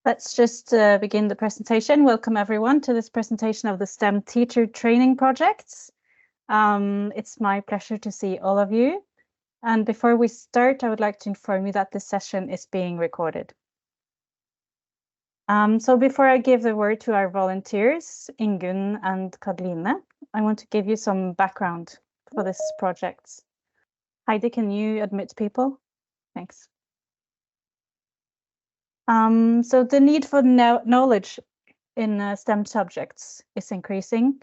Let's just begin the presentation. Welcome everyone to this presentation of the STEM teacher training projects. It's my pleasure to see all of you. And before we start, I would like to inform you that this session is being recorded. So before I give the word to our volunteers, Ingunn and Karoline, I want to give you some background for this project. Heidi, can you admit people? Thanks. So the need for knowledge in STEM subjects is increasing,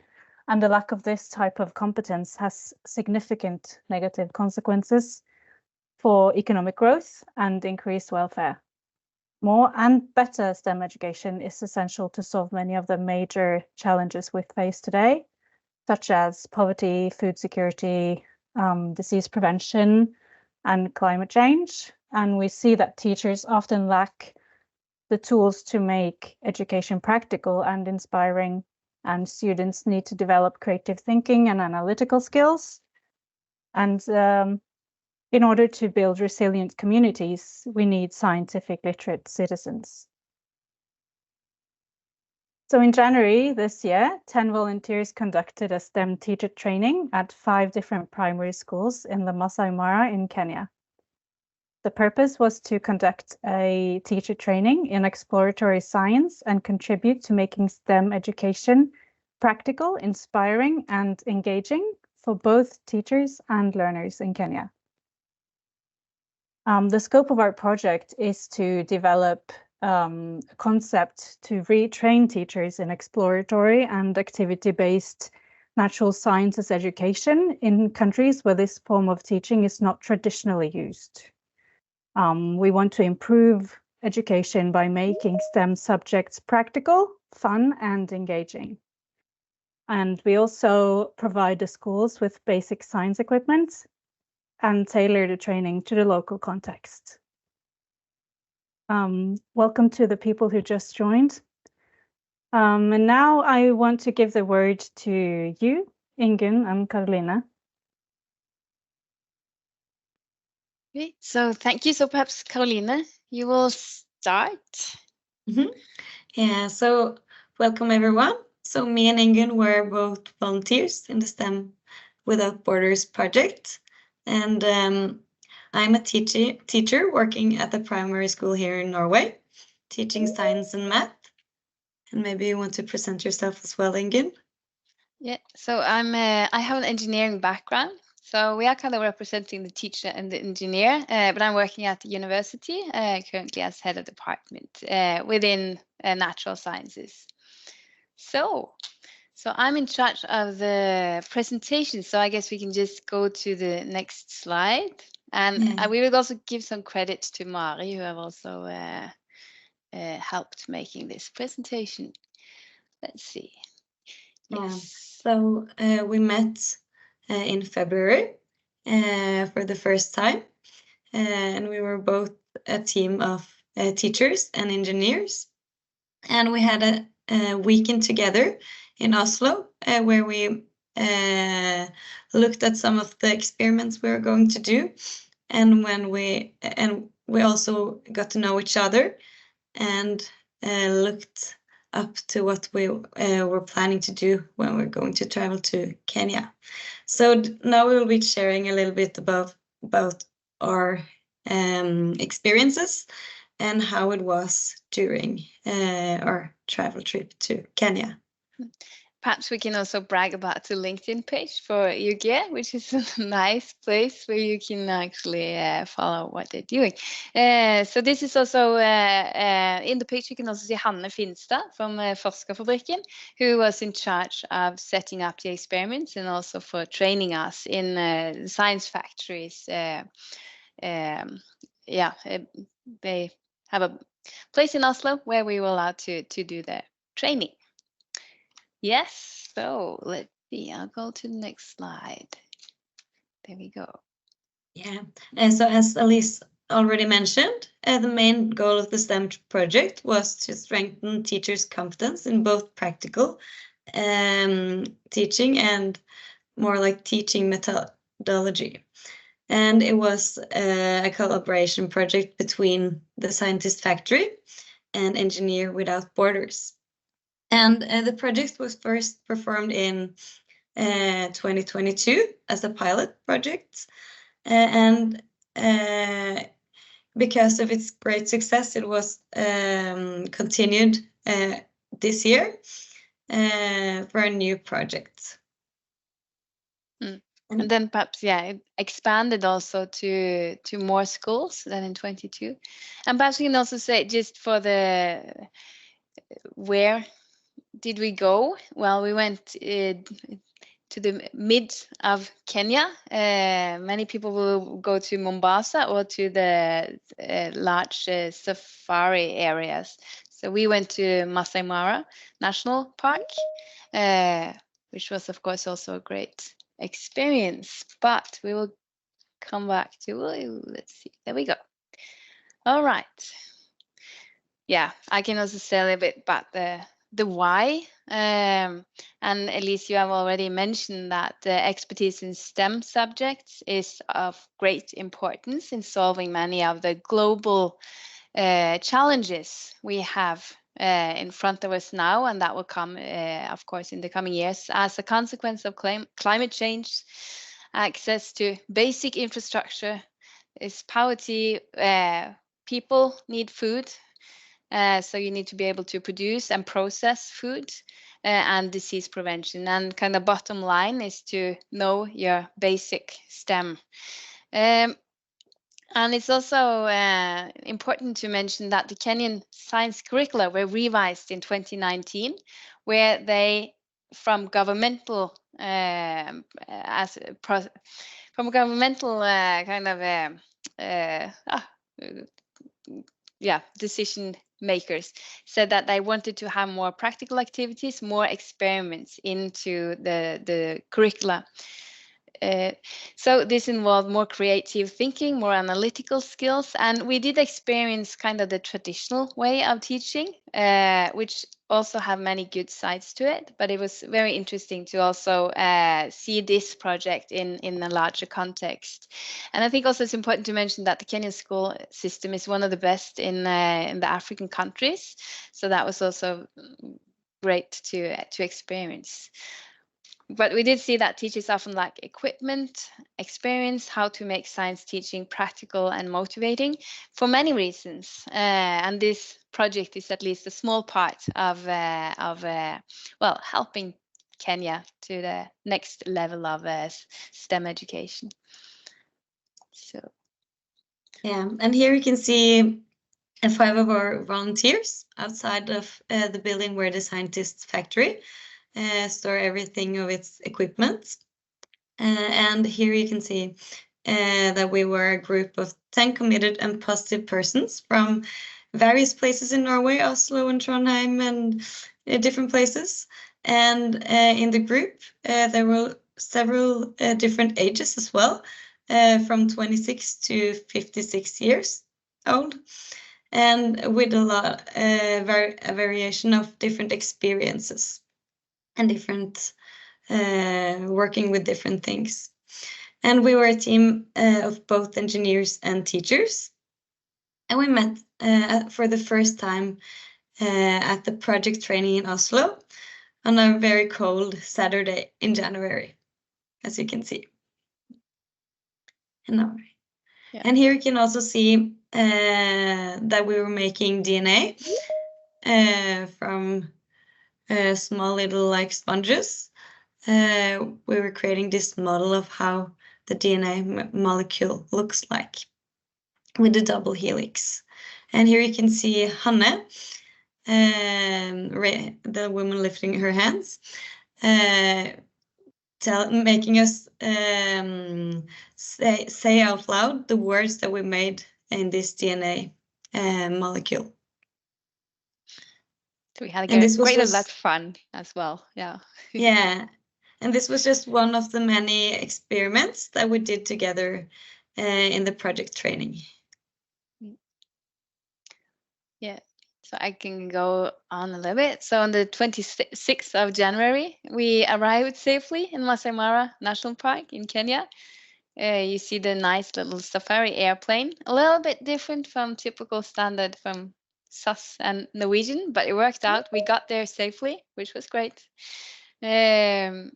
and the lack of this type of competence has significant negative consequences for economic growth and increased welfare. More and better STEM education is essential to solve many of the major challenges we face today, such as poverty, food security, disease prevention, and climate change. And we see that teachers often lack the tools to make education practical and inspiring, and students need to develop creative thinking and analytical skills. And in order to build resilient communities, we need scientific literate citizens. So in January this year, 10 volunteers conducted a STEM teacher training at 5 different primary schools in the Masai Mara in Kenya. The purpose was to conduct a teacher training in exploratory science and contribute to making STEM education practical, inspiring, and engaging for both teachers and learners in Kenya. The scope of our project is to develop a concept to retrain teachers in exploratory and activity-based natural sciences education in countries where this form of teaching is not traditionally used. We want to improve education by making STEM subjects practical, fun, and engaging. And we also provide the schools with basic science equipment and tailor the training to the local context. Welcome to the people who just joined. And now I want to give the word to you, Ingunn and Karoline. Okay, so thank you. So perhaps Karoline, you will start. Yeah, so welcome everyone. So me and Ingunn were both volunteers in the STEM Without Borders project. And I'm a teacher working at the primary school here in Norway, teaching science and math. And maybe you want to present yourself as well, Ingunn? Yeah, so I have an engineering background. So we are kind of representing the teacher and the engineer, but I'm working at the university currently as head of department within natural sciences. So I'm in charge of the presentation. So I guess we can just go to the next slide. And we will also give some credit to Mari, who have also helped making this presentation. Let's see. Yes. So we met in February for the first time, and we were both a team of teachers and engineers, and we had a weekend together in Oslo where we looked at some of the experiments we were going to do, and we also got to know each other and looked up to what we were planning to do when we're going to travel to Kenya. So now we will be sharing a little bit about our experiences and how it was during our travel trip to Kenya. Perhaps we can also brag about the LinkedIn page for UG, which is a nice place where you can actually follow what they're doing. So this is also, in the page you can also see Hanne Finstad from Forskerfabrikken, who was in charge of setting up the experiments and also for training us in science factories. They have a place in Oslo where we were allowed to do the training. Yes, so let's see, I'll go to the next slide. There we go. Yeah, and so as Elise already mentioned, the main goal of the STEM project was to strengthen teachers' competence in both practical teaching and more like teaching methodology. And it was a collaboration project between the Scientist Factory and Engineer Without Borders. And the project was first performed in 2022 as a pilot project. And because of its great success, it was continued this year for a new project. And then perhaps, it expanded also to more schools than in 22. And perhaps we can also say, just for the where did we go? Well, we went to the mid of Kenya. Many people will go to Mombasa or to the large safari areas. So we went to Masai Mara National Park, which was, of course, also a great experience. But we will come back to, let's see, there we go. All right. Yeah, I can also say a little bit about the why. And Elise, you have already mentioned that the expertise in STEM subjects is of great importance in solving many of the global challenges we have in front of us now, and that will come, of course, in the coming years as a consequence of climate change. Access to basic infrastructure is poverty. People need food. So you need to be able to produce and process food and disease prevention. And kind of bottom line is to know your basic STEM. And it's also important to mention that the Kenyan science curricula were revised in 2019, where they, from governmental kind of decision makers, said that they wanted to have more practical activities, more experiments into the curricula. So this involved more creative thinking, more analytical skills, and we did experience kind of the traditional way of teaching, which also have many good sides to it. But it was very interesting to also see this project in a larger context. And I think also it's important to mention that the Kenyan school system is one of the best in the African countries. So that was also great to experience. But we did see that teachers often lack equipment, experience, how to make science teaching practical and motivating for many reasons. And this project is at least a small part of helping Kenya to the next level of STEM education. So, yeah, and here you can see 5 of our volunteers outside of the building where the scientist factory store everything of its equipment. And here you can see that we were a group of 10 committed and positive persons from various places in Norway, Oslo and Trondheim, and different places. And in the group, there were several different ages as well, from 26 to 56 years old, and with a variation of different experiences and different working with different things. And we were a team of both engineers and teachers. And we met for the first time at the project training in Oslo on a very cold Saturday in January, as you can see. And here you can also see that we were making DNA from small little sponges. We were creating this model of how the DNA molecule looks like with the double helix. And here you can see Hanne, the woman lifting her hands, making us say out loud the words that we made in this DNA molecule. So we had great of that fun as well. Yeah. Yeah. And this was just one of the many experiments that we did together in the project training. Yeah, so I can go on a little bit. So on the 26th of January, we arrived safely in Masai Mara National Park in Kenya. You see the nice little safari airplane, a little bit different from typical standard from SAS and Norwegian, but it worked out. We got there safely, which was great. Again,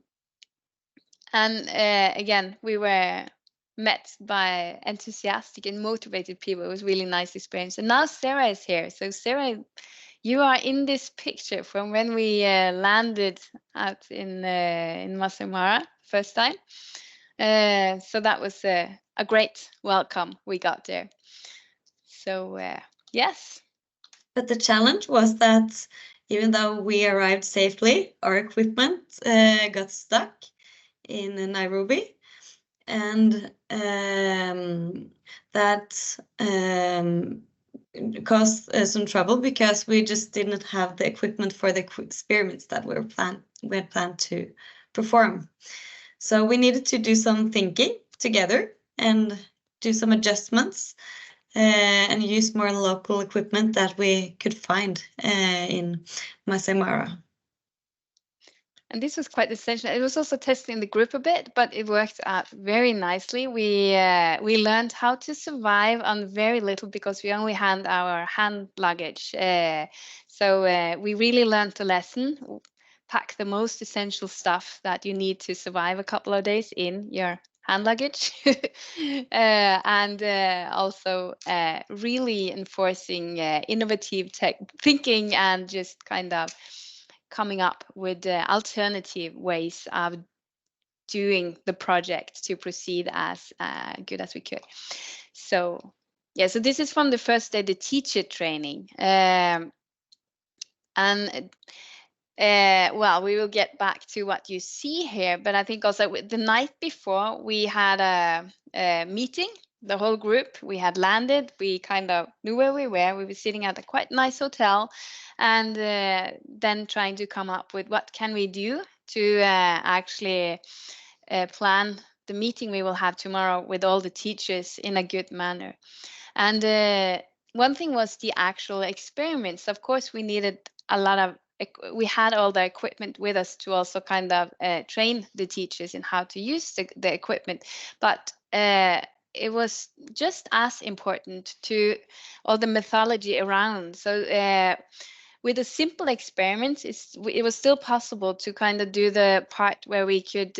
we were met by enthusiastic and motivated people. It was really nice experience. And now Sarah is here. So Sarah, you are in this picture from when we landed out in Masai Mara first time. So that was a great welcome we got there. So yes. But the challenge was that even though we arrived safely, our equipment got stuck in Nairobi, and that caused some trouble because we just didn't have the equipment for the experiments that we had planned to perform. So we needed to do some thinking together and do some adjustments and use more local equipment that we could find in Masai Mara. And this was quite essential. It was also testing the group a bit, but it worked out very nicely. We learned how to survive on very little because we only had our hand luggage. So we really learned the lesson. Pack the most essential stuff that you need to survive a couple of days in your hand luggage. And also really enforcing innovative thinking and just kind of coming up with alternative ways of doing the project to proceed as good as we could. So yeah, so this is from the first day, the teacher training. Well, we will get back to what you see here, but I think also the night before we had a meeting, the whole group. We had landed, we kind of knew where we were. We were sitting at a quite nice hotel, and then trying to come up with what can we do to actually plan the meeting we will have tomorrow with all the teachers in a good manner. And one thing was the actual experiments. Of course, we needed a lot of we had all the equipment with us to also kind of train the teachers in how to use the equipment, but it was just as important to all the methodology around. So with a simple experiment, it was still possible to kind of do the part where we could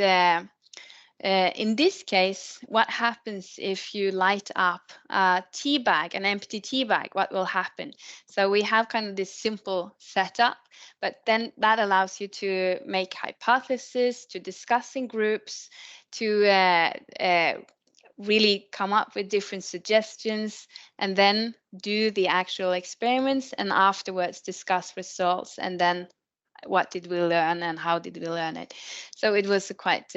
in this case, what happens if you light up a tea bag, an empty tea bag? What will happen? So we have kind of this simple setup, but then that allows you to make hypotheses, to discuss in groups, to really come up with different suggestions, and then do the actual experiments, and afterwards discuss results, and then what did we learn and how did we learn it? So it was quite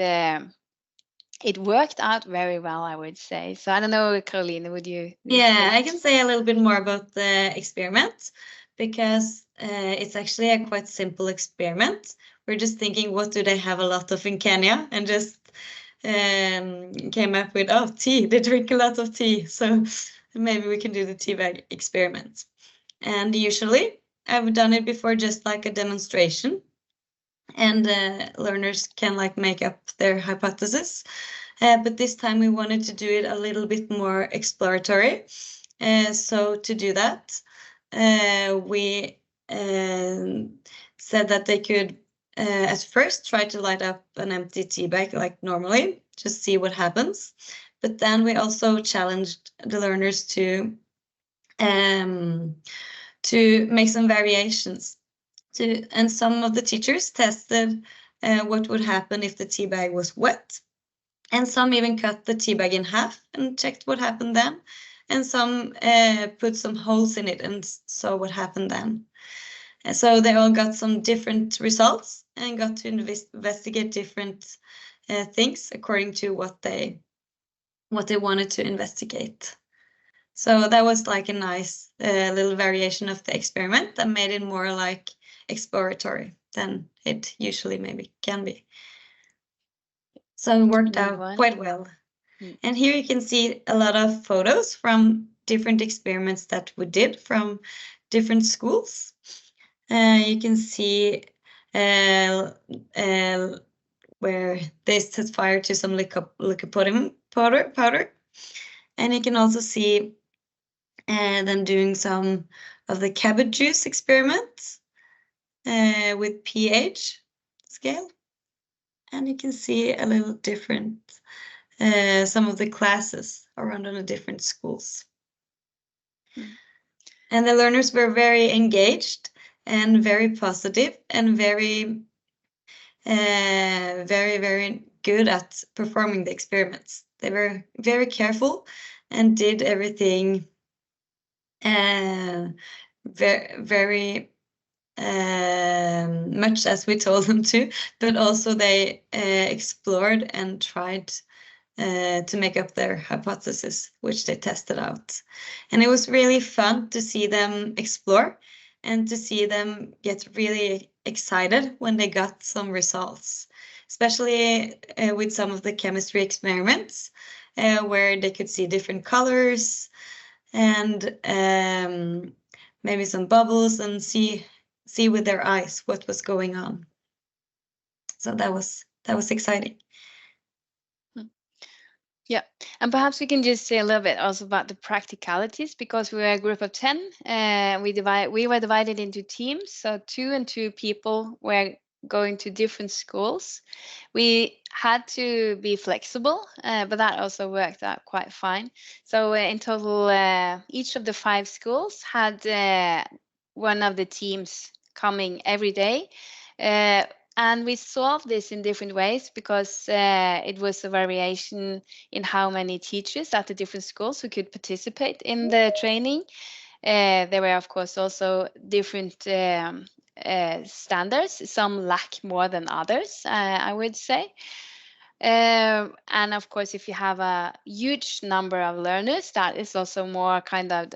it worked out very well, I would say. So I don't know, Caroline, would you? Yeah, I can say a little bit more about the experiment, because it's actually a quite simple experiment. We're just thinking, what do they have a lot of in Kenya? And just came up with, oh, tea, they drink a lot of tea. So maybe we can do the tea bag experiment. And usually I've done it before, just like a demonstration. And learners can like make up their hypothesis. But this time we wanted to do it a little bit more exploratory. So to do that, we said that they could at first try to light up an empty tea bag like normally, just see what happens. But then we also challenged the learners to make some variations. And some of the teachers tested what would happen if the tea bag was wet. And some even cut the tea bag in half and checked what happened then. And some put some holes in it and saw what happened then. And so they all got some different results and got to investigate different things according to what they wanted to investigate. So that was like a nice little variation of the experiment that made it more like exploratory than it usually maybe can be. So it worked out quite well. And here you can see a lot of photos from different experiments that we did from different schools. You can see where they set fire to some lycopodium powder. And you can also see them doing some of the cabbage juice experiment with pH scale. And you can see a little different, some of the classes around on the different schools. And the learners were very engaged and very positive and very, very good at performing the experiments. They were very careful and did everything very much as we told them to, but also they explored and tried to make up their hypothesis, which they tested out. And it was really fun to see them explore and to see them get really excited when they got some results, especially with some of the chemistry experiments where they could see different colors and maybe some bubbles and see with their eyes what was going on. So that was exciting. Yeah, and perhaps we can just say a little bit also about the practicalities, because we were a group of 10. We were divided into teams, so 2 and 2 people were going to different schools. We had to be flexible, but that also worked out quite fine. So in total, each of the 5 schools had one of the teams coming every day. And we solved this in different ways because it was a variation in how many teachers at the different schools who could participate in the training. There were, of course, also different standards. Some lack more than others, I would say. And of course, if you have a huge number of learners, that is also more kind of,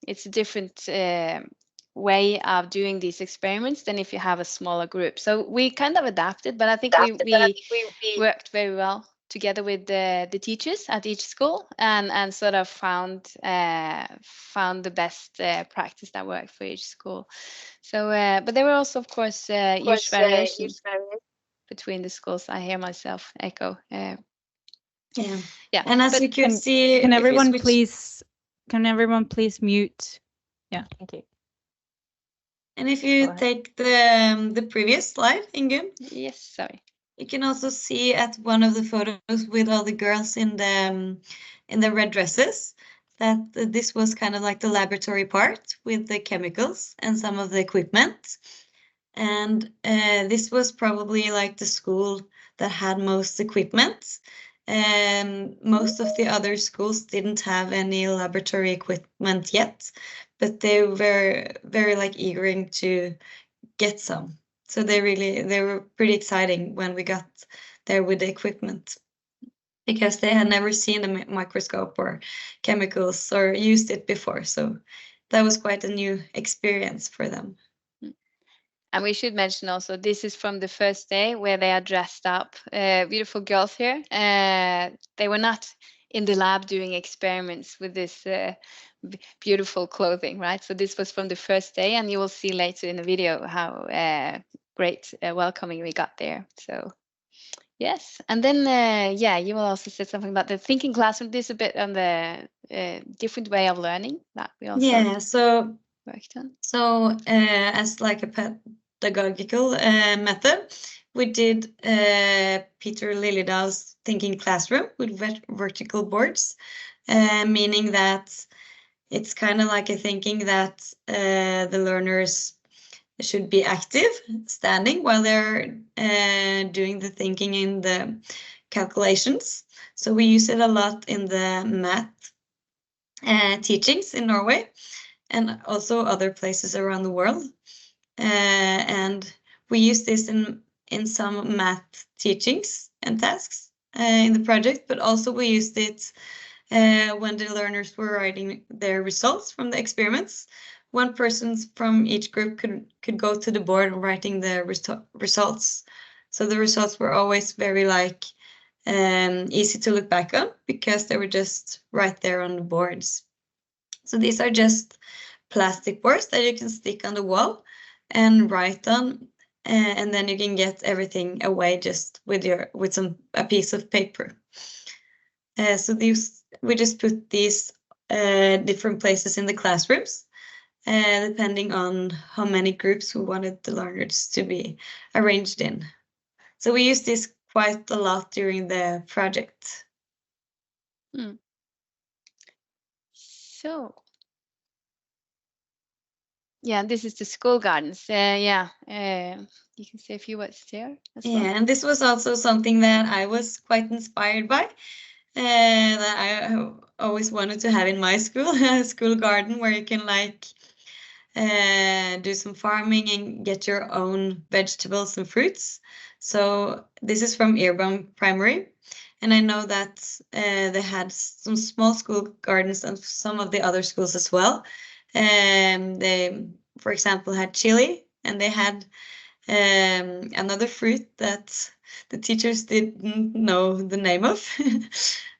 it's a different way of doing these experiments than if you have a smaller group. So we kind of adapted, but I think we worked very well together with the teachers at each school and sort of found the best practice that worked for each school. So, but there were also, of course, huge variations between the schools. I hear myself echo. Yeah. And as you can see, can everyone please mute? Yeah, thank you. And if you take the previous slide, Ingunn. Yes, sorry. You can also see at one of the photos with all the girls in the red dresses that this was kind of like the laboratory part with the chemicals and some of the equipment. And this was probably like the school that had most equipment. Most of the other schools didn't have any laboratory equipment yet, but they were very like eager to get some. So they were pretty exciting when we got there with the equipment, because they had never seen a microscope or chemicals or used it before. So that was quite a new experience for them. And we should mention also, this is from the first day where they are dressed up. Beautiful girls here. They were not in the lab doing experiments with this beautiful clothing, right? So this was from the first day, and you will see later in the video how great welcoming we got there. So yes, and then yeah, you will also say something about the thinking classroom. This is a bit on the different way of learning that we also worked on. So as like a pedagogical method, we did Peter Liljedahl's thinking classroom with vertical boards, meaning that it's kind of like a thinking that the learners should be active, standing while they're doing the thinking in the calculations. So we use it a lot in the math teachings in Norway and also other places around the world. And we use this in some math teachings and tasks in the project, but also we used it when the learners were writing their results from the experiments. One person from each group could go to the board writing the results. So the results were always very like easy to look back on because they were just right there on the boards. So these are just plastic boards that you can stick on the wall and write on, and then you can get everything away just with a piece of paper. So we just put these different places in the classrooms. depending on how many groups we wanted the learners to be arranged in. So we used this quite a lot during the project. So, yeah, this is the school gardens. You can say a few words there as well. Yeah, and this was also something that I was quite inspired by, that I always wanted to have in my school, a school garden where you can like do some farming and get your own vegetables and fruits. So this is from Earbaum Primary, and I know that they had some small school gardens and some of the other schools as well. They, for example, had chili, and they had another fruit that the teachers didn't know the name of.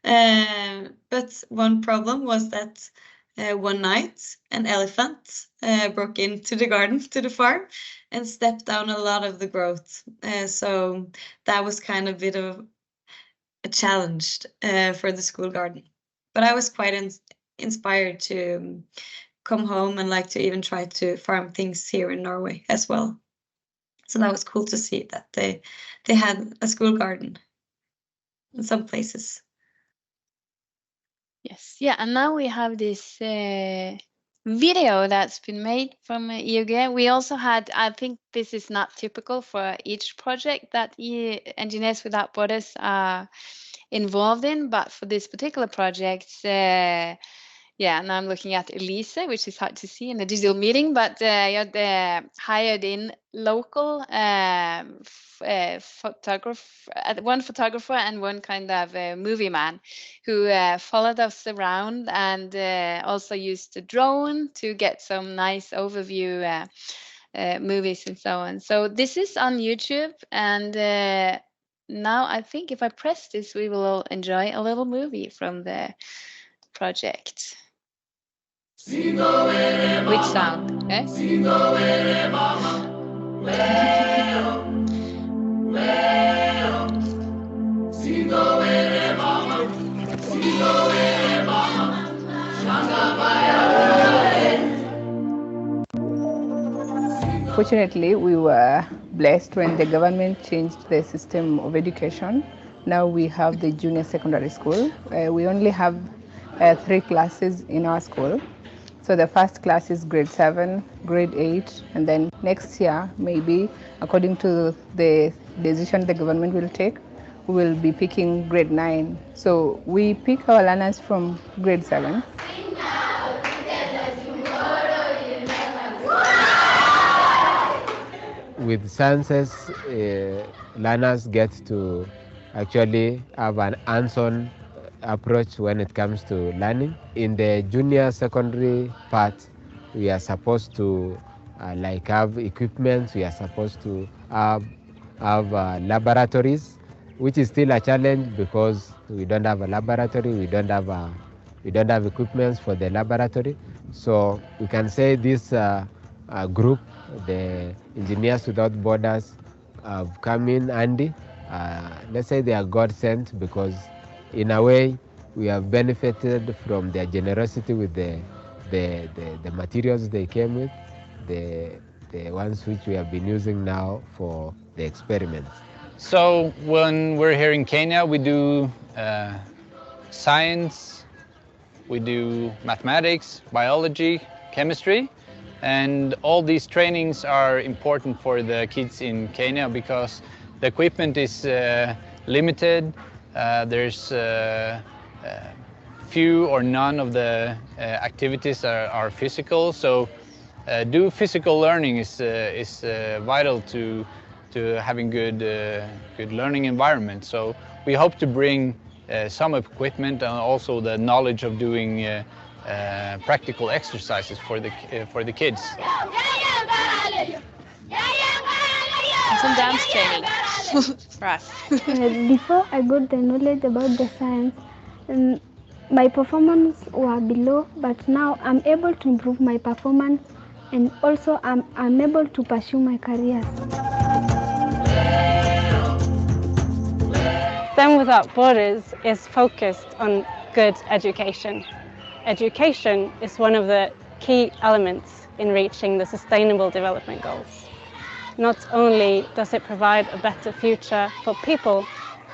But one problem was that one night an elephant broke into the garden, to the farm, and stepped down a lot of the growth. So that was kind of a bit of a challenge for the school garden. But I was quite inspired to come home and like to even try to farm things here in Norway as well. So that was cool to see that they had a school garden in some places. Yes, yeah, and now we have this video that's been made from EUG. We also had, I think this is not typical for each project that Engineers Without Borders are involved in, but for this particular project, yeah, and I'm looking at Elise, which is hard to see in the digital meeting, but you hired in local photographer, one photographer and one kind of movie man who followed us around and also used the drone to get some nice overview movies and so on. So this is on YouTube, and now I think if I press this, we will all enjoy a little movie from the project. Which sound? Okay. Fortunately, we were blessed when the government changed the system of education. Now we have the junior secondary school. We only have 3 classes in our school. So the first class is grade 7, grade 8, and then next year, maybe according to the decision the government will take, we will be picking grade 9. So we pick our learners from grade 7. With sciences, learners get to actually have an hands-on approach when it comes to learning. In the junior secondary part, we are supposed to like have equipment, we are supposed to have laboratories, which is still a challenge because we don't have a laboratory, we don't have equipment for the laboratory. So we can say this group, the Engineers Without Borders, have come in handy. Let's say they are God sent because in a way we have benefited from their generosity with the materials they came with, the ones which we have been using now for the experiments. So when we're here in Kenya, we do science, we do mathematics, biology, chemistry, and all these trainings are important for the kids in Kenya because the equipment is limited. There's few or none of the activities are physical, so do physical learning is vital to having good learning environment. So we hope to bring some equipment and also the knowledge of doing practical exercises for the kids. Some dance training for us. Before I got the knowledge about the science, my performance were below, but now I'm able to improve my performance, and also I'm able to pursue my career. STEM Without Borders is focused on good education. Education is one of the key elements in reaching the Sustainable Development Goals. Not only does it provide a better future for people,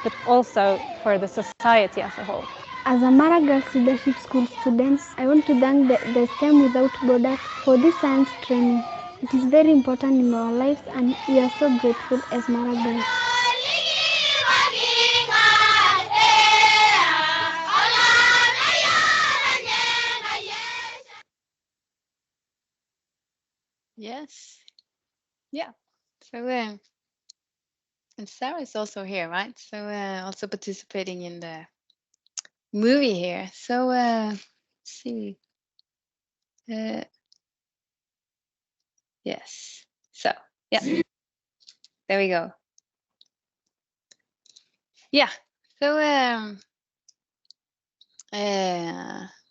but also for the society as a whole. As a Mara Girls Leadership School student, I want to thank the STEM Without Borders for this science training. It is very important in our lives, and we are so grateful as Mara Girls. Yes. Yeah. So, and Sarah is also here, right? So, also participating in the movie here. So, let's see. Yes. So, yeah. There we go. Yeah. So,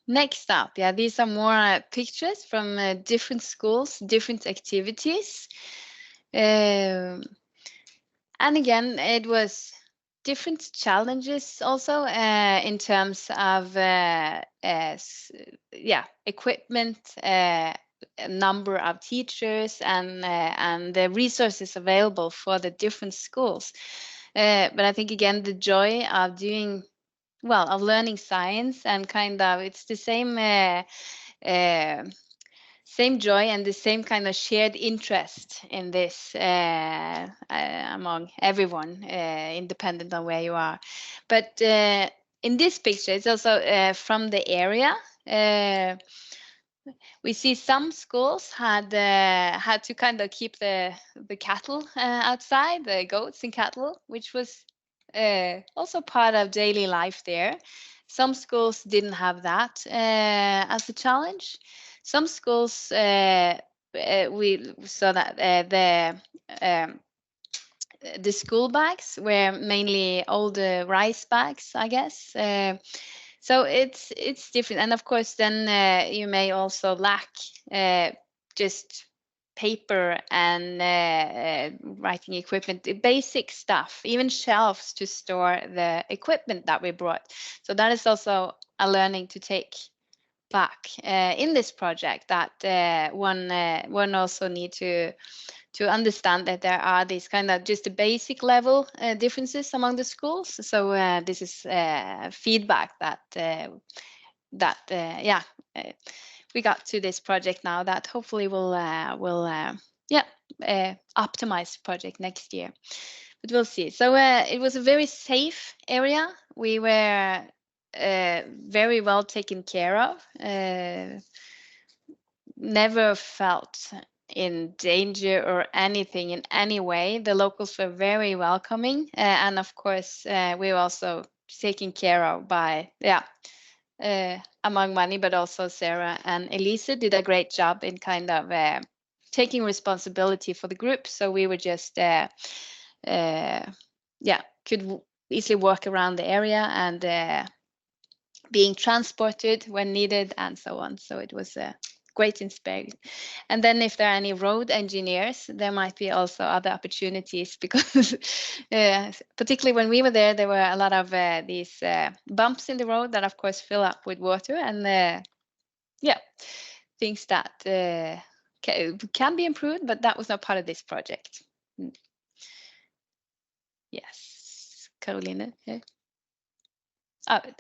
next up, yeah, these are more pictures from different schools, different activities. And again, it was different challenges also in terms of equipment, number of teachers, and the resources available for the different schools. But I think again, the joy of doing of learning science, and kind of it's the same joy and the same kind of shared interest in this among everyone, independent on where you are. But in this picture, it's also from the area. We see some schools had to kind of keep the cattle outside, the goats and cattle, which was also part of daily life there. Some schools didn't have that as a challenge. Some schools we saw that the school bags were mainly old rice bags, I guess. So it's different, and of course, then you may also lack just paper and writing equipment, basic stuff, even shelves to store the equipment that we brought. So that is also a learning to take back in this project, that one also need to understand that there are these kind of just the basic level differences among the schools. So this is feedback that we got to this project now, that hopefully will optimize project next year. But we'll see. So it was a very safe area. We were very well taken care of. Never felt in danger or anything in any way. The locals were very welcoming, and of course we were also taken care of by among many, but also Sarah and Elise did a great job in kind of taking responsibility for the group. So we were just could easily walk around the area and being transported when needed and so on. So it was a great inspiration. And then if there are any road engineers, there might be also other opportunities, because particularly when we were there were a lot of these bumps in the road that of course fill up with water, and things that can be improved, but that was not part of this project. Yes, Caroline. Yeah.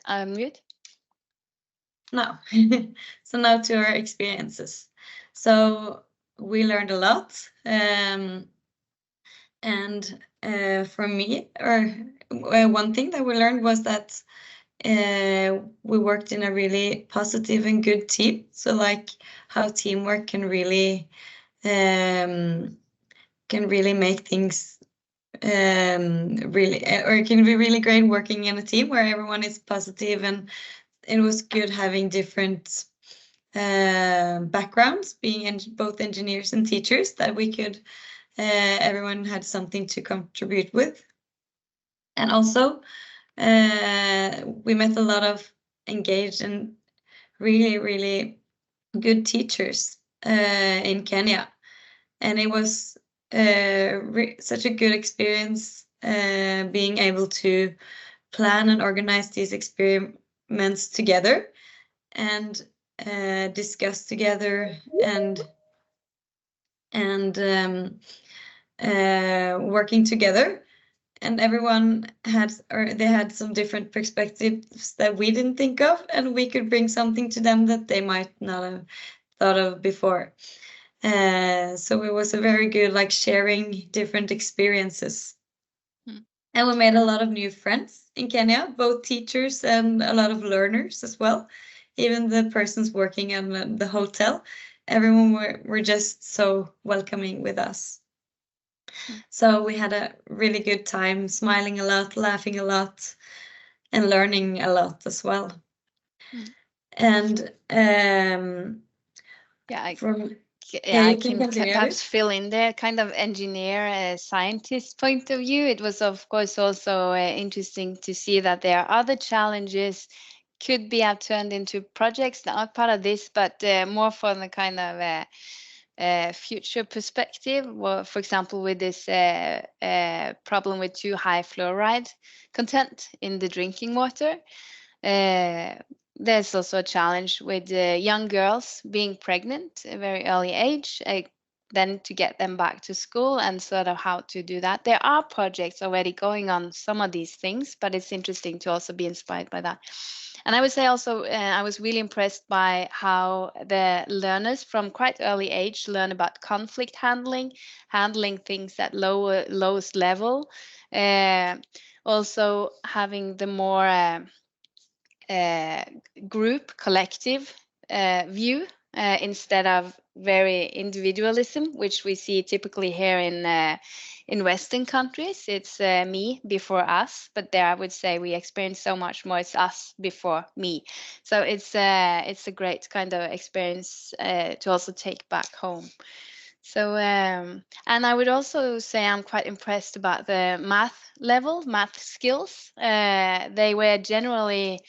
I'm mute. No. So now to our experiences. So we learned a lot. And for me, one thing that we learned was that we worked in a really positive and good team. So like how teamwork can really make things it can be really great working in a team where everyone is positive, and it was good having different backgrounds, being both engineers and teachers, that we could everyone had something to contribute with. And also we met a lot of engaged and really, really good teachers in Kenya, and it was such a good experience being able to plan and organize these experiments together. And discuss together and working together. And everyone they had some different perspectives that we didn't think of, and we could bring something to them that they might not have thought of before. So it was a very good, like, sharing different experiences. And we made a lot of new friends in Kenya, both teachers and a lot of learners as well. Even the persons working in the hotel, everyone were just so welcoming with us. So we had a really good time, smiling a lot, laughing a lot, and learning a lot as well. And I you can perhaps fill in there, kind of engineer, scientist point of view. It was, of course, also interesting to see that there are other challenges could be turned into projects, not part of this, but more from the kind of future perspective. Well, for example, with this problem with too high fluoride content in the drinking water. There's also a challenge with young girls being pregnant at a very early age, then to get them back to school and sort of how to do that. There are projects already going on some of these things, but it's interesting to also be inspired by that. And I would say also, I was really impressed by how the learners from quite early age learn about conflict handling things at lowest level, also having the more group collective view instead of very individualism, which we see typically here in Western countries. It's me before us, but there I would say we experience so much more. It's us before me. So it's a great kind of experience to also take back home. So, and I would also say I'm quite impressed about the math skills. They were generally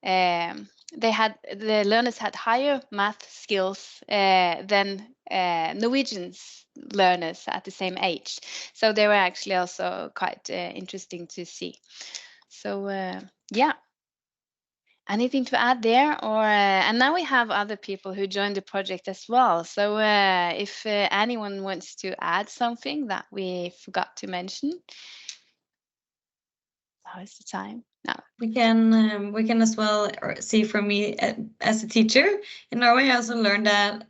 the learners had higher math skills than Norwegians learners at the same age. So they were actually also quite interesting to see. So yeah. Anything to add there? Or and now we have other people who joined the project as well. So if anyone wants to add something that we forgot to mention, now is the time. No. We can as well see from me as a teacher in Norway. I also learned that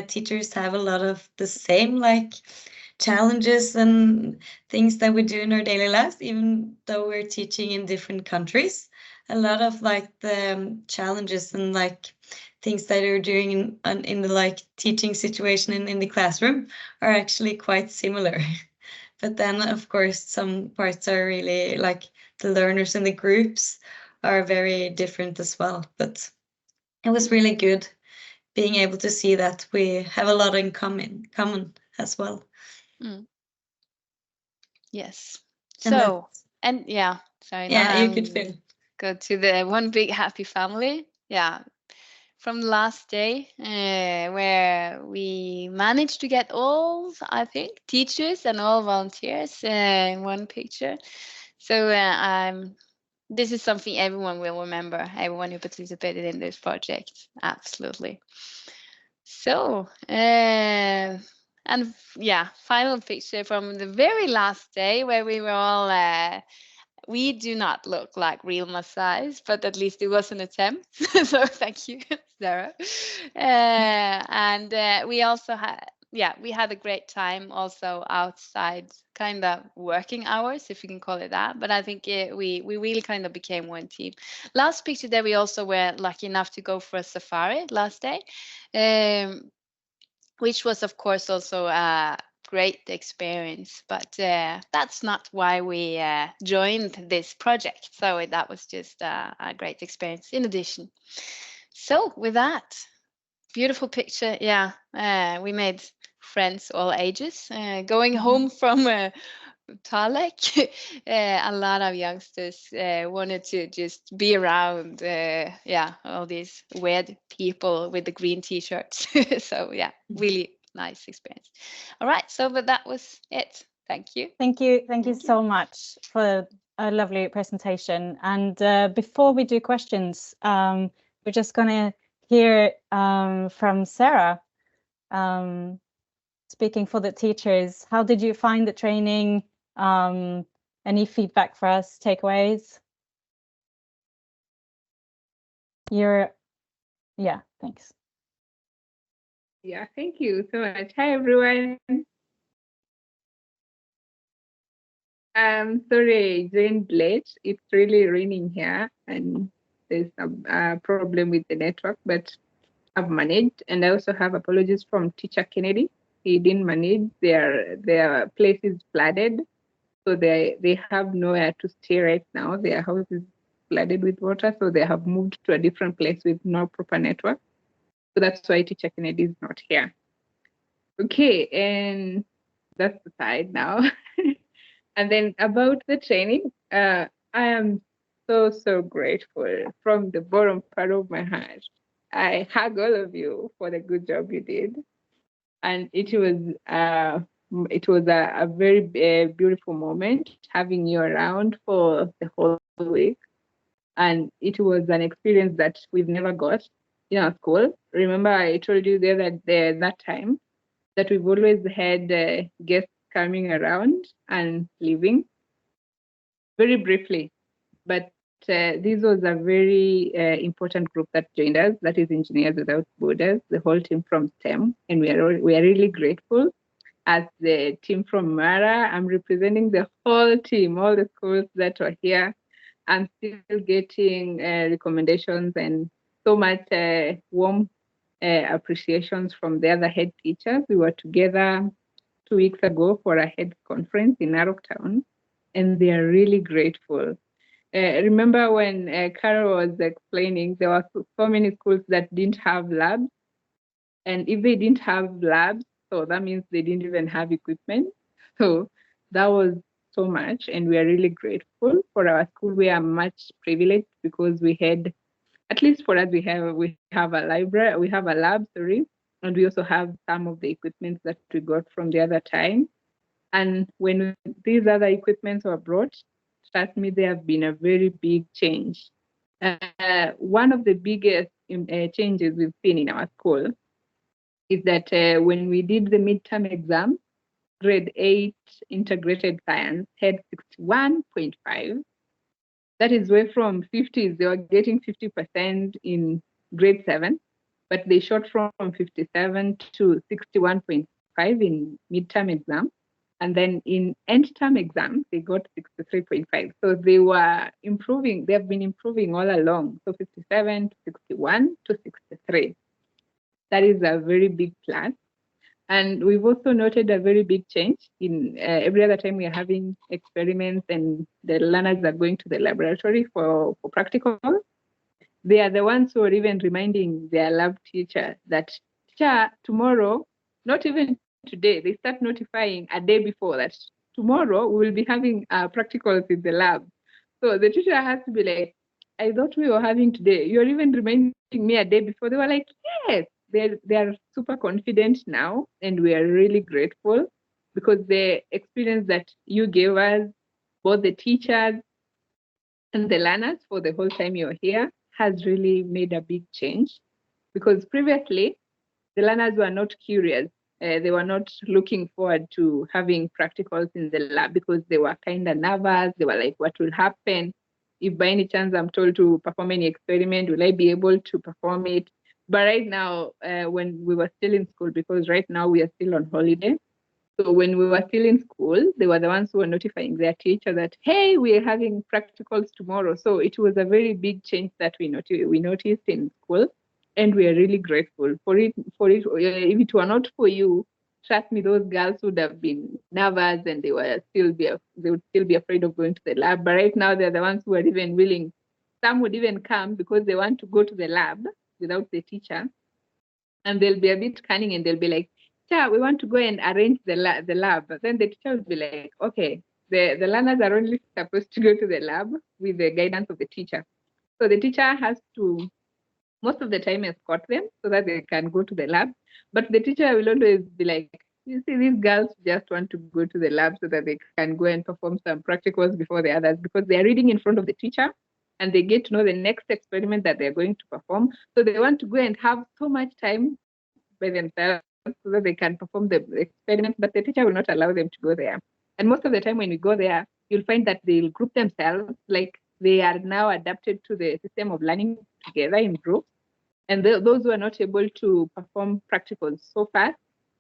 teachers have a lot of the same, like, challenges and things that we do in our daily lives, even though we're teaching in different countries. A lot of, like, the challenges and, like, things that you're doing in the, like, teaching situation in the classroom are actually quite similar. But then, of course, some parts are really, like, the learners in the groups are very different as well. But it was really good being able to see that we have a lot in common as well. Yes. So, and yeah, sorry. Yeah, you could feel. Go to the one big happy family. Yeah. From the last day where we managed to get all, I think, teachers and all volunteers in one picture. So this is something everyone will remember, everyone who participated in this project. Absolutely. So, and yeah, final picture from the very last day where we were all, we do not look like real Maasais, but at least it was an attempt. So thank you, Sarah. And we also we had a great time also outside kind of working hours, if you can call it that. But I think we really kind of became one team. Last picture there, we also were lucky enough to go for a safari last day, which was, of course, also a great experience. But that's not why we joined this project. So that was just a great experience in addition. So with that, beautiful picture. Yeah, we made friends all ages. Going home from Talek, a lot of youngsters wanted to just be around, all these weird people with the green t-shirts. So yeah, really nice experience. All right, so but that was it. Thank you. Thank you so much for a lovely presentation. And before we do questions, we're just gonna hear from Sarah, speaking for the teachers. How did you find the training? Any feedback for us, takeaways? Yeah, thanks. Yeah, thank you so much. Hi, everyone. Sorry, I joined late. It's really raining here, and there's some problem with the network, but I've managed. And I also have apologies from Teacher Kennedy. He didn't manage. Their place is flooded, so they have nowhere to stay right now. Their house is flooded with water, so they have moved to a different place with no proper network. So that's why Teacher Kennedy is not here. Okay, and that's the side now. And then about the training, I am so grateful from the bottom part of my heart. I hug all of you for the good job you did, and it was a very beautiful moment having you around for the whole week, and it was an experience that we've never got in our school. Remember, I told you that time that we've always had guests coming around and leaving very briefly, but this was a very important group that joined us, that is Engineers Without Borders, the whole team from STEM, and we are really grateful. As the team from Mara, I'm representing the whole team, all the schools that were here. I'm still getting recommendations and so much warm appreciations from the other head teachers. We were together 2 weeks ago for a head conference in Narok Town, and they are really grateful. Remember when Carol was explaining, there were so many schools that didn't have labs, and if they didn't have labs, so that means they didn't even have equipment. So that was so much, and we are really grateful. For our school, we are much privileged because we had, at least for us, we have a library, we have a lab, and we also have some of the equipment that we got from the other time. And when these other equipments were brought, trust me, there have been a very big change. One of the biggest changes we've seen in our school is that when we did the midterm exam, grade 8 integrated science had 61.5. That is way from 50s. They were getting 50% in grade 7, but they shot from 57 to 61.5 in midterm exam. And then in end term exam, they got 63.5. So they were improving. They have been improving all along. So 57 to 61 to 63. That is a very big plus. And we've also noted a very big change in every other time we are having experiments and the learners are going to the laboratory for practical. They are the ones who are even reminding their lab teacher that, teacher, tomorrow, not even today, they start notifying a day before that tomorrow we will be having practicals in the lab. So the teacher has to be like, I thought we were having today. You're even reminding me a day before. They were like, yes, they are super confident now, and we are really grateful because the experience that you gave us, both the teachers and the learners for the whole time you're here, has really made a big change. Because previously, the learners were not curious. They were not looking forward to having practicals in the lab because they were kind of nervous. They were like, what will happen? If by any chance I'm told to perform any experiment, will I be able to perform it? But right now, when we were still in school, because right now we are still on holiday. So when we were still in school, they were the ones who were notifying their teacher that, hey, we are having practicals tomorrow. So it was a very big change that we noticed in school. And we are really grateful for it. If it were not for you, trust me, those girls would have been nervous and they would still be afraid of going to the lab. But right now, they're the ones who are even willing. Some would even come because they want to go to the lab without the teacher, and they'll be a bit cunning and they'll be like, "Teacher, we want to go and arrange the lab." But then the teacher will be like, "Okay, the learners are only supposed to go to the lab with the guidance of the teacher." So the teacher has to, most of the time, escort them so that they can go to the lab. But the teacher will always be like, you see, these girls just want to go to the lab so that they can go and perform some practicals before the others because they are reading in front of the teacher and they get to know the next experiment that they're going to perform. So they want to go and have so much time by themselves so that they can perform the experiment, but the teacher will not allow them to go there. And most of the time when we go there, you'll find that they'll group themselves, like they are now adapted to the system of learning together in groups. And those who are not able to perform practicals so fast,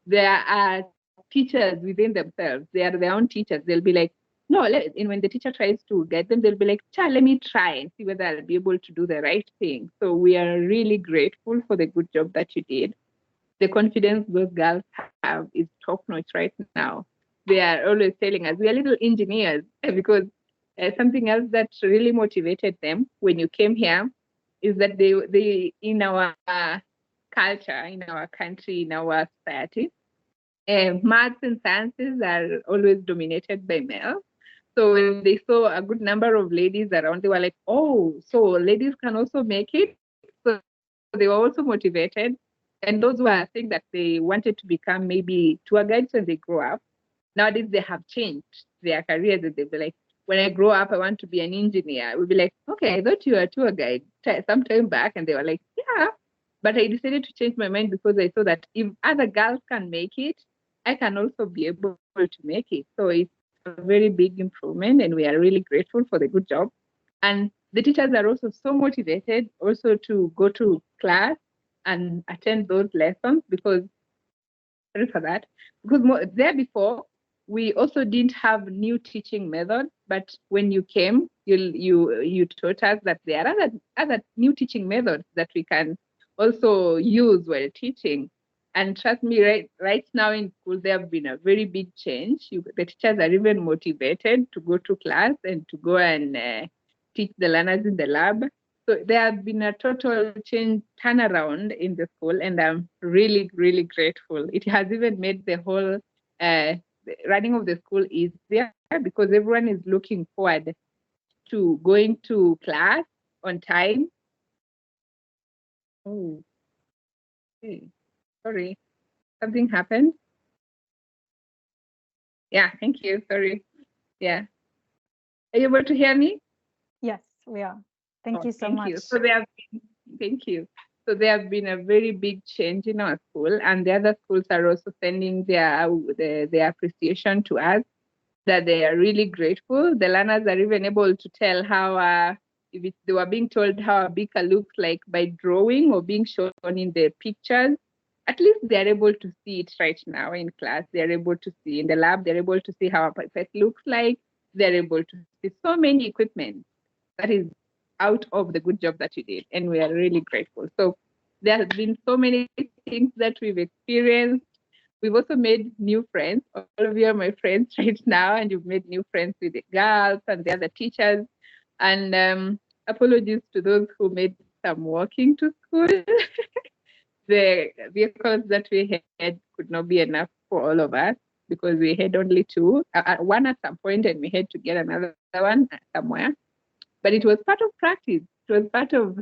there are teachers within themselves. They are their own teachers. They'll be like, no, and when the teacher tries to guide them, they'll be like, let me try and see whether I'll be able to do the right thing. So we are really grateful for the good job that you did. The confidence those girls have is top notch right now. They are always telling us we are little engineers because something else that really motivated them when you came here is that they in our culture, in our country, in our society, maths and sciences are always dominated by males. So when they saw a good number of ladies around, they were like, oh, so ladies can also make it. So they were also motivated. And those were saying that they wanted to become maybe tour guides when they grow up. Nowadays, they have changed their careers. They'll be like, when I grow up, I want to be an engineer. We'll be like, okay, I thought you were a tour guide some time back. And they were like, yeah. But I decided to change my mind because I saw that if other girls can make it, I can also be able to make it. So it's a very big improvement, and we are really grateful for the good job. And the teachers are also so motivated also to go to class and attend those lessons because, sorry for that, because there before, we also didn't have new teaching methods, but when you came, you taught us that there are other new teaching methods that we can also use while teaching. And trust me, right now in school, there have been a very big change. The teachers are even motivated to go to class and to go and teach the learners in the lab. So there has been a total change turnaround in the school, and I'm really, really grateful. It has even made the whole running of the school easier because everyone is looking forward to going to class on time. Oh, okay. Sorry, something happened. Yeah, thank you. Sorry. Yeah. Are you able to hear me? Yes, we are. Thank you so thank much. You. So thank you. So there have been a very big change in our school, and the other schools are also sending their appreciation to us, that they are really grateful. The learners are even able to tell how, if they were being told how a beaker looks like by drawing or being shown in the pictures, at least they're able to see it right now in class. They're able to see in the lab, they're able to see how a pipette looks like. They're able to see so many equipment that is out of the good job that you did. And we are really grateful. So there have been so many things that we've experienced. We've also made new friends. All of you are my friends right now, and you've made new friends with the girls and the other teachers. And apologies to those who made some walking to school. The vehicles that we had could not be enough for all of us because we had only two, one at some point, and we had to get another one somewhere. But it was part of practice. It was part of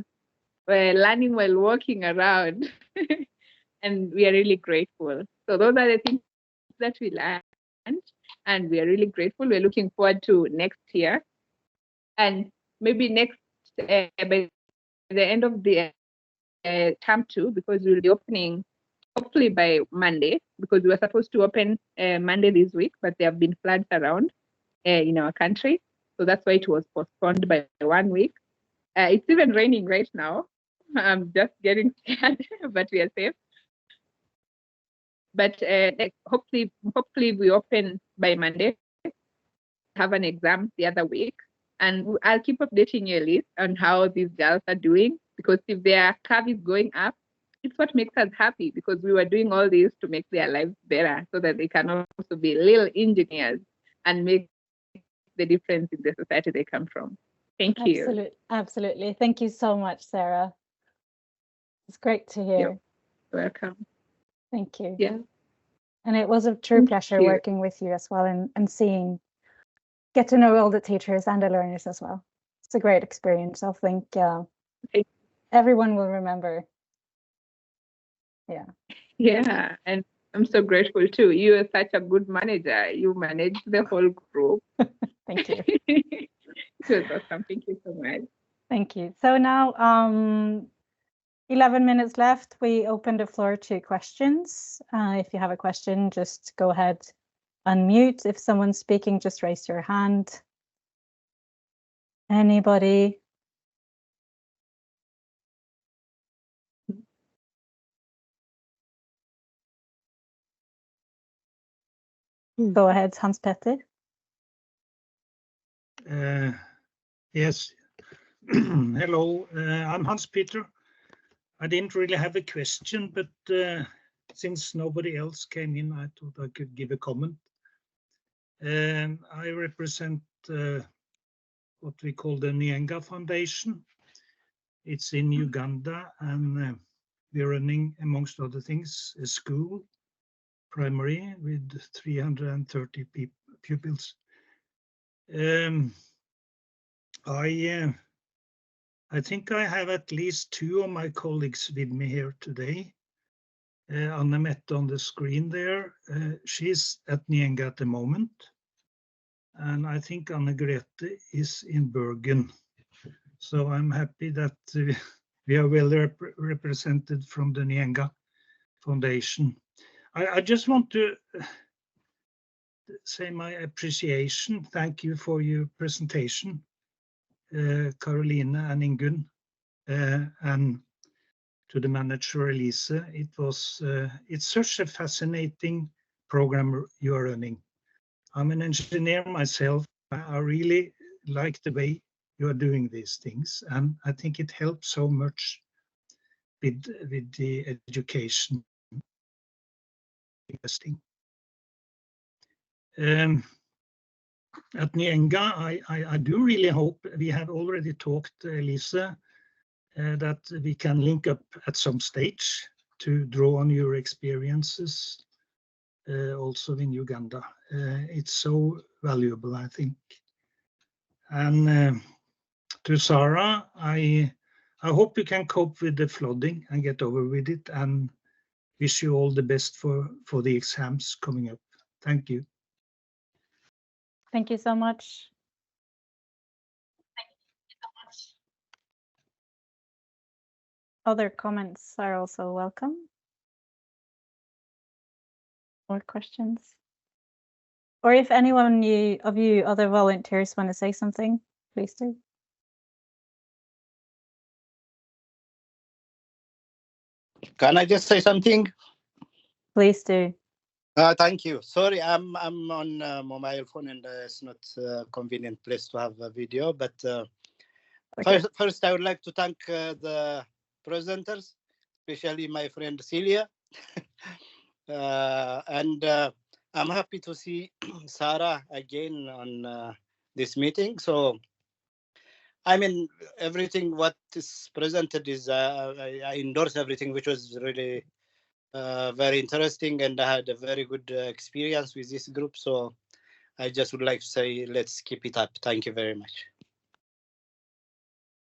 learning while walking around. And we are really grateful. So those are the things that we learned, and we are really grateful. We're looking forward to next year, and maybe next by the end of the term 2, because we'll be opening hopefully by Monday, because we were supposed to open Monday this week, but there have been floods around in our country, so that's why it was postponed by 1 week. It's even raining right now. I'm just getting scared, but we are safe. But hopefully we open by Monday. Have an exam the other week, and I'll keep updating you, Elise, on how these girls are doing, because if their curve is going up, it's what makes us happy, because we were doing all this to make their lives better so that they can also be little engineers and make the difference in the society they come from. Thank you. Absolutely. Thank you so much, Sarah. It's great to hear. You're welcome. Thank you. Yeah. And it was a true pleasure working with you as well, and get to know all the teachers and the learners as well. It's a great experience. I think everyone will remember. Yeah. Yeah, and I'm so grateful too. You are such a good manager. You managed the whole group. Thank you. It was awesome. Thank you so much. Thank you. So now 11 minutes left. We open the floor to questions. If you have a question, just go ahead, unmute. If someone's speaking, just raise your hand. Anybody? Go ahead, Hans Petter. Yes. Hello, I'm Hans Peter. I didn't really have a question, but since nobody else came in, I thought I could give a comment. I represent what we call the Nyenga Foundation. It's in Uganda, and we're running, amongst other things, a school, primary, with 330 pupils. I think I have at least two of my colleagues with me here today. Anne Mette on the screen there, she's at Nyenga at the moment. And I think Anne Grete is in Bergen. So I'm happy that we are well represented from the Nyenga Foundation. I just want to say my appreciation. Thank you for your presentation, Caroline and Ingunn, and to the manager Elise. It's such a fascinating program you are running. I'm an engineer myself. I really like the way you are doing these things, and I think it helps so much with the education investing. At Nyenga, I do really hope, we have already talked, Elise, that we can link up at some stage to draw on your experiences also in Uganda. It's so valuable, I think. And to Sarah, I hope you can cope with the flooding and get over with it, and wish you all the best for the exams coming up. Thank you. Thank you so much. Other comments are also welcome. Or questions. Or if anyone of you other volunteers want to say something, please do. Can I just say something? Please do. Thank you. Sorry, I'm on mobile phone and it's not a convenient place to have a video. But okay. First, I would like to thank the presenters, especially my friend Celia. And I'm happy to see Sarah again on this meeting. So, I mean, everything what is presented is, I endorse everything, which was really very interesting, and I had a very good experience with this group. So I just would like to say, let's keep it up. Thank you very much.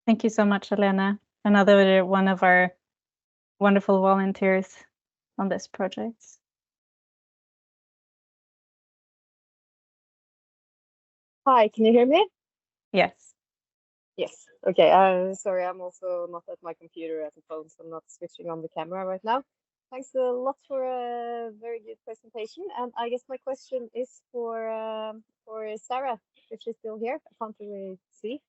Thank you so much, Elena. Another one of our wonderful volunteers on this project. Hi, can you hear me? Yes. Yes. Okay. Sorry, I'm also not at my computer at the phone, so I'm not switching on the camera right now. Thanks a lot for a very good presentation. And I guess my question is for Sarah, if she's still here. I can't really see.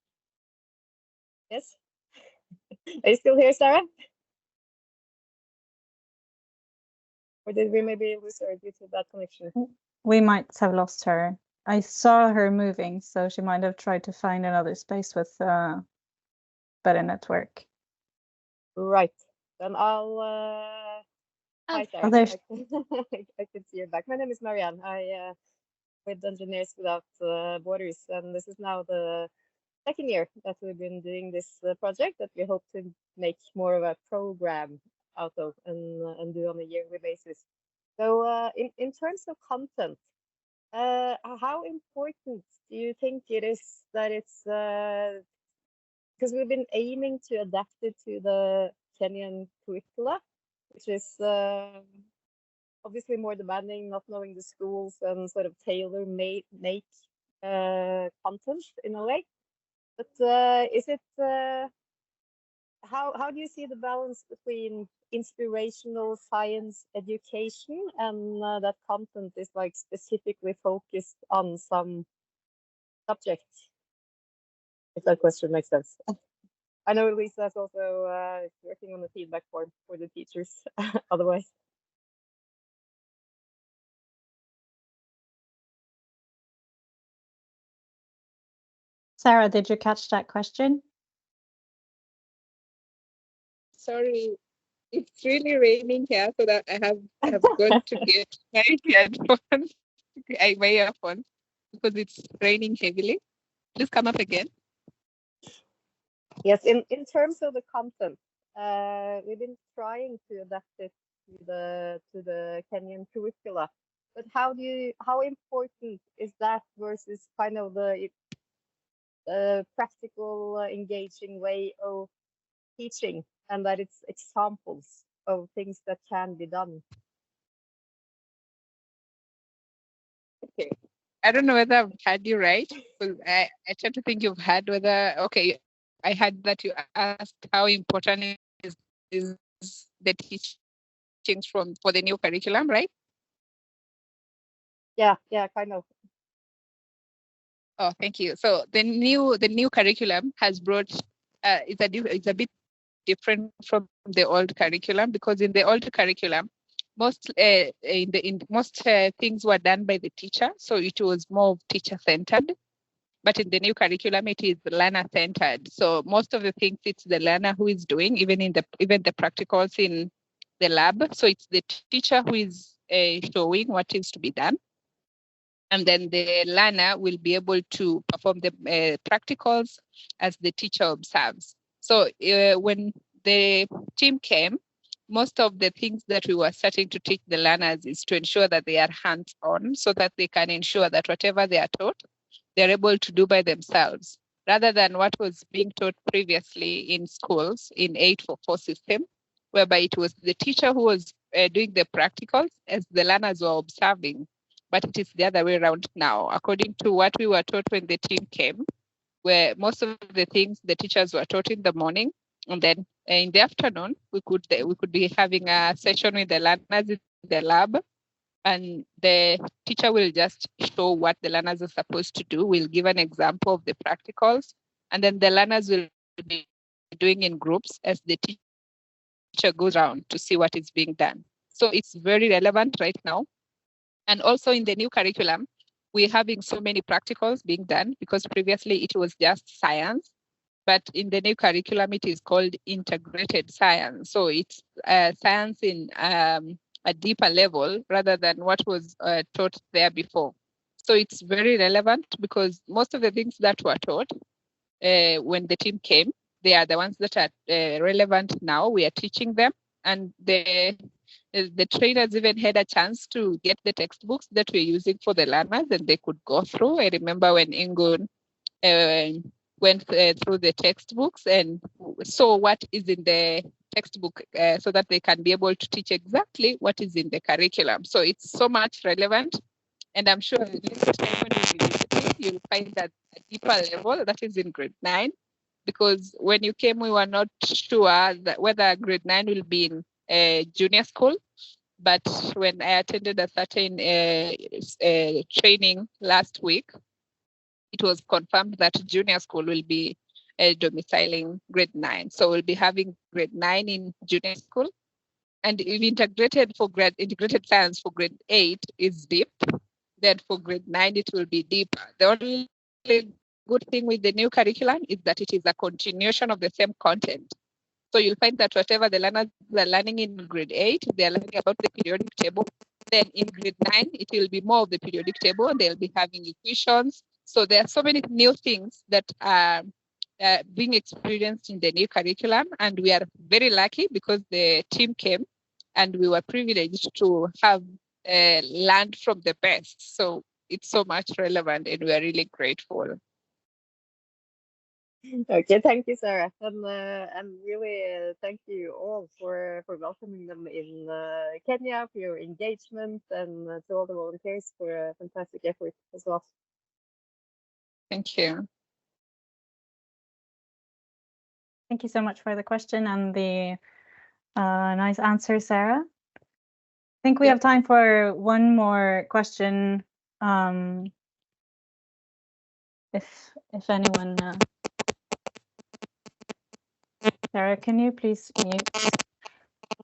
Yes. Are you still here, Sarah? Or did we maybe lose her due to bad connection? We might have lost her. I saw her moving, so she might have tried to find another space with better network. Right. Then I'll. Hi, Sarah. I can see you back. My name is Marianne. I with Engineers Without Borders, and this is now the second year that we've been doing this project that we hope to make more of a program out of and do on a yearly basis. So in terms of content, how important do you think it is that it's because we've been aiming to adapt it to the Kenyan curricula, which is obviously more demanding, not knowing the schools and sort of tailor-make content in a way. But is it how do you see the balance between inspirational science education and that content is like specifically focused on some subject? If that question makes sense. I know Lisa is also working on the feedback form for the teachers. Otherwise. Sarah, did you catch that question? Sorry, it's really raining here, so that I have gone to get my headphones, my earphones, because it's raining heavily. Please come up again. Yes, in terms of the content, we've been trying to adapt it to the Kenyan curricula. But how important is that versus kind of the practical, engaging way of teaching, and that it's examples of things that can be done? Okay. I don't know whether I've heard you right, because I try to think you've heard whether, okay, I heard that you asked how important is the teachings for the new curriculum, right? Yeah, kind of. Oh, thank you. So the new curriculum has brought it's a bit different from the old curriculum, because in the old curriculum, most things were done by the teacher, so it was more teacher centered. But in the new curriculum, it is learner centered. So most of the things it's the learner who is doing, even the practicals in the lab. So it's the teacher who is showing what is to be done. And then the learner will be able to perform the practicals as the teacher observes. So when the team came, most of the things that we were starting to teach the learners is to ensure that they are hands-on, so that they can ensure that whatever they are taught, they're able to do by themselves, rather than what was being taught previously in schools in 844 system, whereby it was the teacher who was doing the practicals as the learners were observing. But it is the other way around now, according to what we were taught when the team came, where most of the things the teachers were taught in the morning, and then in the afternoon we could be having a session with the learners in the lab, and the teacher will just show what the learners are supposed to do. We'll give an example of the practicals, and then the learners will be doing in groups as the teacher goes around to see what is being done. So it's very relevant right now. And also in the new curriculum, we're having so many practicals being done, because previously it was just science. But in the new curriculum, it is called integrated science. So it's science in a deeper level rather than what was taught there before. So it's very relevant, because most of the things that were taught when the team came, they are the ones that are relevant now. We are teaching them, and the trainers even had a chance to get the textbooks that we're using for the learners, and they could go through. I remember when Ingun went through the textbooks and saw what is in the textbook, so that they can be able to teach exactly what is in the curriculum. So it's so much relevant. And I'm sure next time when you visit it, you'll find that a deeper level that is in grade 9. Because when you came, we were not sure that whether grade 9 will be in junior school. But when I attended a certain training last week, it was confirmed that junior school will be domiciling grade 9. So we'll be having grade 9 in junior school. And if integrated science for grade 8 is deep, then for grade 9 it will be deeper. The only good thing with the new curriculum is that it is a continuation of the same content. So you'll find that whatever the learners are learning in grade 8, they're learning about the periodic table. Then in grade 9, it will be more of the periodic table, and they'll be having equations. So there are so many new things that are being experienced in the new curriculum. And we are very lucky, because the team came and we were privileged to have learned from the best. So it's so much relevant, and we are really grateful. Okay, thank you, Sarah, and really thank you all for welcoming them in Kenya, for your engagement, and to all the volunteers for a fantastic effort as well. Thank you. Thank you so much for the question and the nice answer, Sarah. I think we have time for one more question. If anyone, Sarah, can you please mute?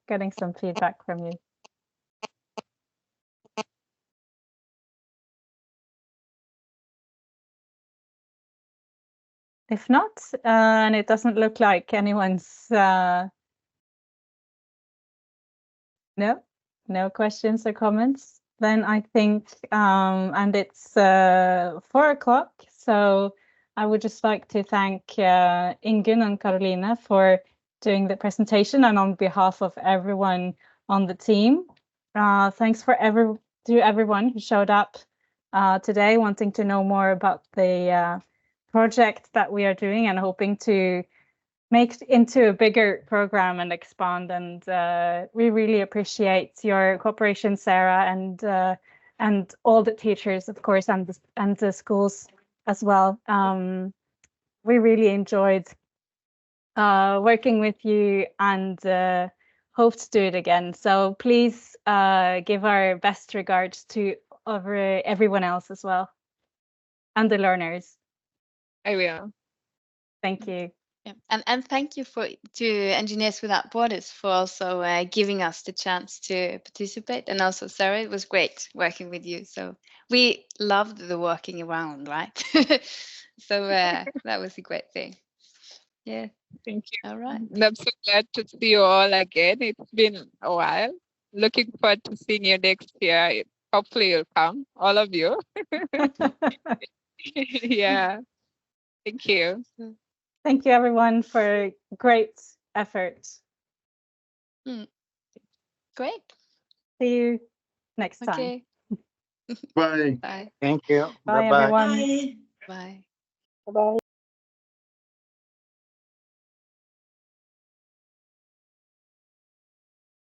Getting some feedback from you. If not, and it doesn't look like anyone's no questions or comments, then I think, and it's 4 o'clock, so I would just like to thank Ingunn and Caroline for doing the presentation, and on behalf of everyone on the team, thanks to everyone who showed up today wanting to know more about the project that we are doing and hoping to make it into a bigger program and expand. And we really appreciate your cooperation, Sarah, and all the teachers, of course, and the schools as well. We really enjoyed working with you and hope to do it again. So please give our best regards to everyone else as well, and the learners. I will. Thank you. Yeah. And thank you to Engineers Without Borders for also giving us the chance to participate. And also, Sarah, it was great working with you. So we loved the working around, right? So that was a great thing. Yeah. Thank you. All right. I'm so glad to see you all again. It's been a while. Looking forward to seeing you next year. Hopefully you'll come, all of you. Yeah. Thank you. Thank you, everyone, for great effort. Great. See you next time. Okay. Bye. Bye. Thank you. Bye, Bye-bye. everyone. Bye. Bye. Bye-bye.